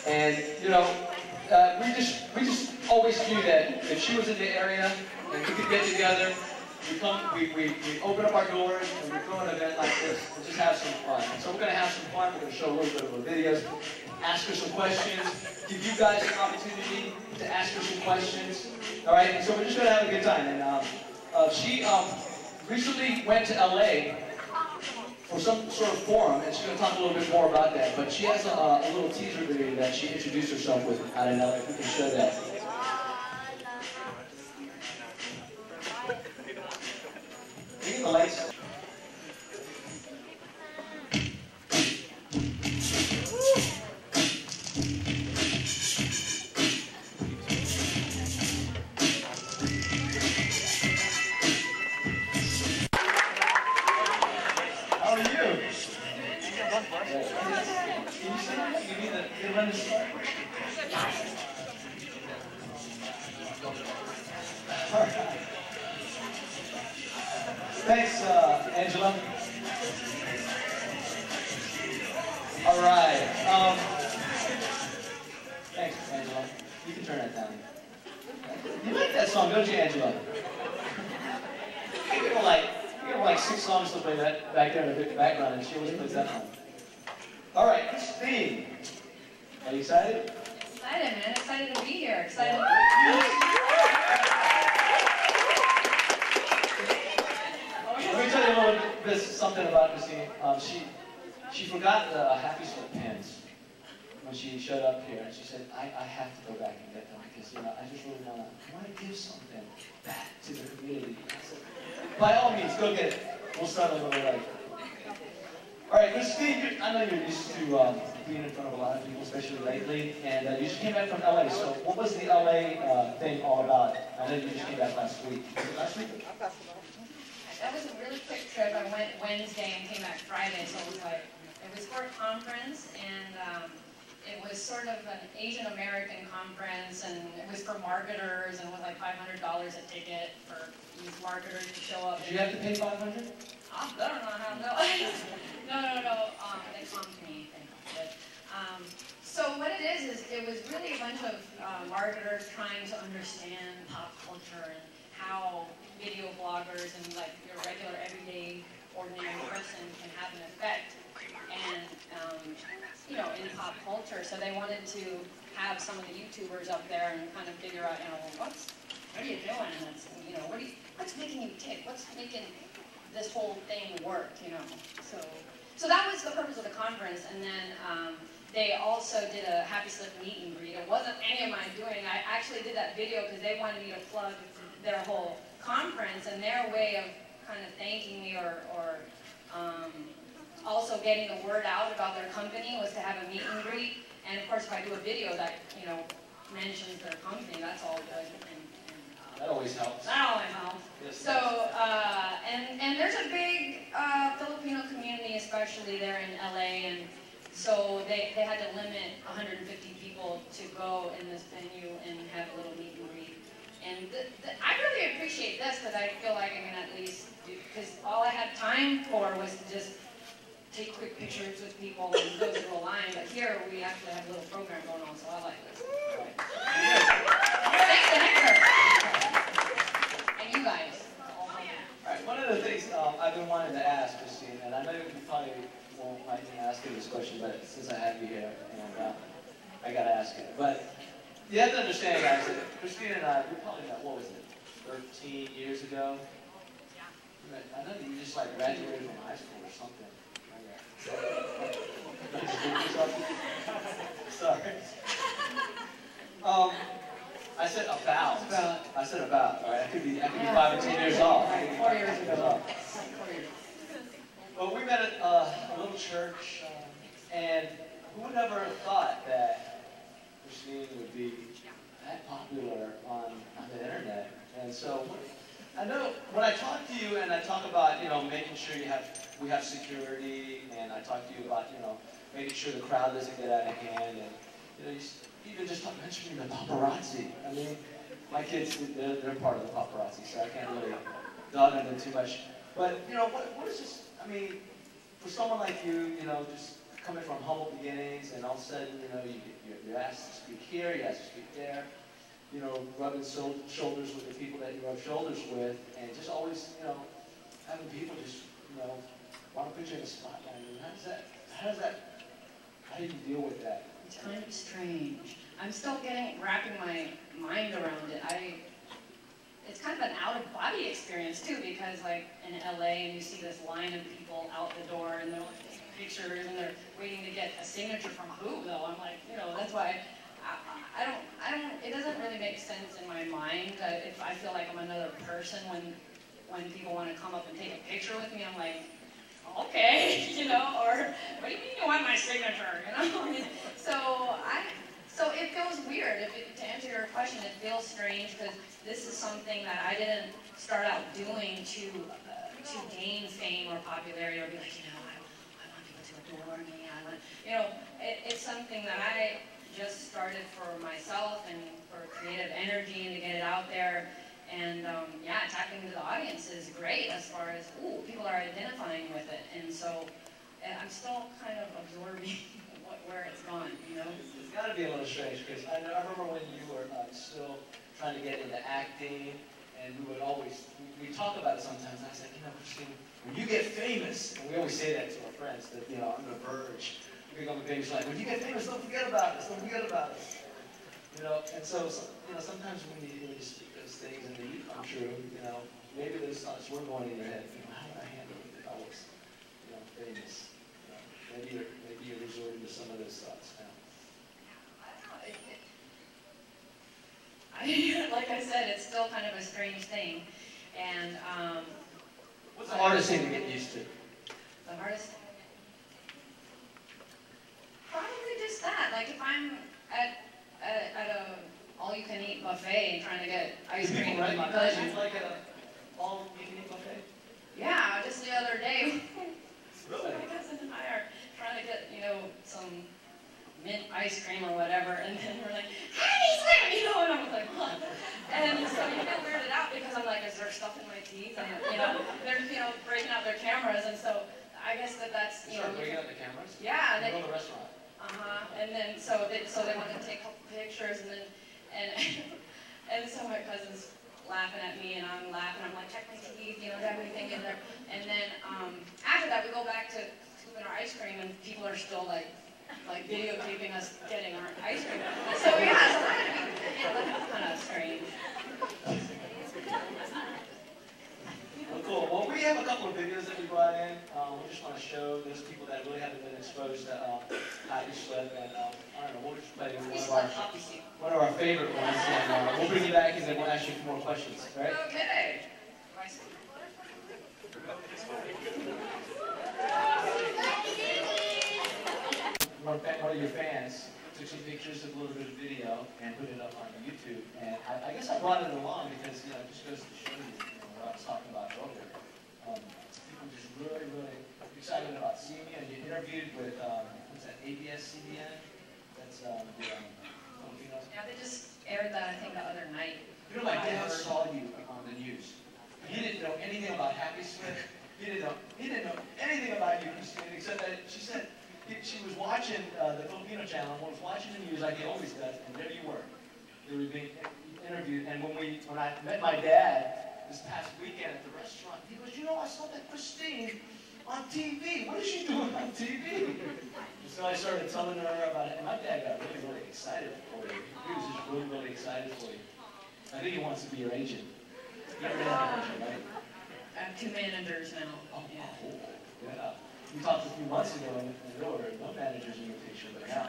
And you know, we just always knew that if she was in the area and we could get together, we open up our doors and we throw an event like this and just have some fun. And so we're going to have some fun. We're going to show a little bit of our videos, ask her some questions, give you guys an opportunity to ask her some questions. All right, and so we're just going to have a good time. And she recently went to LA for some sort of forum, and she's going to talk a little bit more about that. But she has a little teaser video that she introduced herself with out of LA. If we can show that. The lights. How are you? Can you sit on that? You need to run this part? All right. Thanks, Angela. All right. Thanks, Angela. You can turn that down. You like that song, don't you, Angela? You have like 6 songs to play that back there in the background, and she always plays that one. All right, Christine. Are you excited? Excited, man. Excited to be here. Excited to be here. Let me tell you a little bit something about Christine. She forgot the Happyslip pens when she showed up here, and she said, I have to go back and get them because I just really want to give something back to the community. I said, by all means, go get it. We'll start a little late. All right, Christine, I know you're used to being in front of a lot of people, especially lately, and you just came back from LA. So what was the LA thing all about? I know you just came back last week. Was it last week? That was a really quick trip. I went Wednesday and came back Friday, so it was for a conference, and it was sort of an Asian American conference, and it was for marketers, and it was like $500 a ticket for these marketers to show up. Did you have to pay $500? I don't know how, no. No, they come to me, but, so what it is it was really a bunch of marketers trying to understand pop culture and how video bloggers and like your regular, everyday, ordinary person can have an effect and, in pop culture. So they wanted to have some of the YouTubers up there and kind of figure out, what are you doing? And that's, what's making you tick? What's making this whole thing work, So that was the purpose of the conference, and then they also did a Happyslip meet and greet. It wasn't any of my doing. I actually did that video because they wanted me to plug their whole conference, and their way of kind of thanking me or also getting the word out about their company was to have a meet and greet. And of course, if I do a video that mentions their company, that's all good. That always helps. That always helps. Yes, so, and there's a big Filipino community, especially there in LA, and so they had to limit 150 people to go in this venue and have a little meet and greet. And I really appreciate this because I feel like I can at least do, because all I had time for was to just take quick pictures with people and go through a line. But here we actually have a little program going on, so I like this. Thanks to Hector. And you guys. All right, one of the things I've been wanting to ask Christine, and I know you probably won't like me asking this question, but since I have you here, and I got to ask it. But you have to understand, guys, that Christine and I, we probably met, what was it, 13 years ago? Yeah. I know that you just like graduated from high school or something. Sorry. I said about. I said about. All right, I could be 5 or 10 years off. 4 years ago. Well, we met at a little church, and who would ever have thought that Christine would be that popular on the internet? And so, I know when I talk to you and I talk about, making sure we have security, and I talk to you about, making sure the crowd doesn't get out of hand, and, you even just mentioning the paparazzi. I mean, my kids, they're part of the paparazzi, so I can't really dog on them too much. But, what is this, I mean, for someone like you, just coming from humble beginnings, and all of a sudden, you know, you're asked to speak here, you're asked to speak there, you know, rubbing shoulders with the people that you rub shoulders with, and just always, you know, having people just, you know, want to put you in the spotlight. I mean, how do you deal with that? It's kind of strange. I'm still wrapping my mind around it. It's kind of an out-of-body experience too, because like in LA, and you see this line of people out the door, and they're like taking pictures, and they're waiting to get a signature from who though? I'm like, you know, that's why I don't. It doesn't really make sense in my mind. If I feel like I'm another person when people want to come up and take a picture with me, I'm like, okay, you know, or what do you mean you want my signature? You know, I mean, so it feels weird. To answer your question, it feels strange because this is something that I didn't start out doing to gain fame or popularity or be like, you know, I want people to adore me. It's something that I just started for myself and for creative energy and to get it out there. And yeah, tapping into the audience is great as far as, ooh, people are identifying with it. And so I'm still kind of absorbing where it's gone, you know? It's got to be a little strange, because I remember when you were still trying to get into acting, and we would always, we talk about it sometimes, and I said, you know, Christine, when you get famous, and we always say that to our friends, that, you know, on the verge, we become famous, like, when you get famous, don't forget about us, don't forget about us. You know, and so you know, sometimes when you speak those things and they come true, you know, maybe those thoughts were going in your head, you know, how would I handle it if I was, you know, famous? You know, maybe you're resorting to some of those thoughts now. Like I said, it's still kind of a strange thing. And what's the hardest thing to get used to? The hardest thing? Probably just that. Like if I'm at a all-you-can-eat buffet and trying to get ice cream with my cousin. Like an all-you-can-eat buffet? Yeah, just the other day. Really? My cousin and I are trying to get, you know, some mint ice cream or whatever, and then we're like, Happyslip, you know, and I was like, what? And so you get weirded out because I'm like, is there stuff in my teeth? And, you know, they're, you know, breaking out their cameras, and so I guess that's, you know. Breaking out the cameras? Yeah. In the middle of the restaurant. And then, so they wanted to take a couple pictures, and then, and so my cousin's laughing at me, and I'm laughing, I'm like, check my teeth, you know, do I have anything in there? And then, after that, we go back to scooping our ice cream, and people are still like videotaping us getting our ice cream. So yeah, so that's kind of strange. Well, cool. Well, we have a couple of videos that we brought in. We just want to show those people that really haven't been exposed to Happyslip, and I don't know, we'll just play one of our favorite ones, and we'll bring you back and then we'll ask you a few more questions, all right? Okay. One of your fans took some pictures of a little bit of video and put it up on YouTube, and I guess I brought it along because, you know, it just goes to show you, what I was talking about earlier. People just really, really excited about seeing you, and you interviewed with, what's that, ABS-CBN? That's Filipino. Yeah, they just aired that, I think, the other night. You know, my dad saw you on the news. He didn't know anything about Happyslip. He didn't know anything about you, Christine, except that she said she was watching the Filipino channel, and was watching the news like he always does, and there you were. You were being interviewed, and when I met my dad this past weekend at the restaurant, he goes, you know, I saw that Christine on TV. What is she doing on TV? So I started telling her about it, and my dad got really, really excited for you. He was just really, really excited for you. I think he wants to be your agent. You're an agent, right? I have 2 managers now. Oh, yeah. Cool. Yeah. We talked a few months ago, and there were no managers in the picture, but now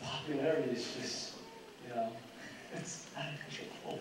popularity is just, you know, it's out of control.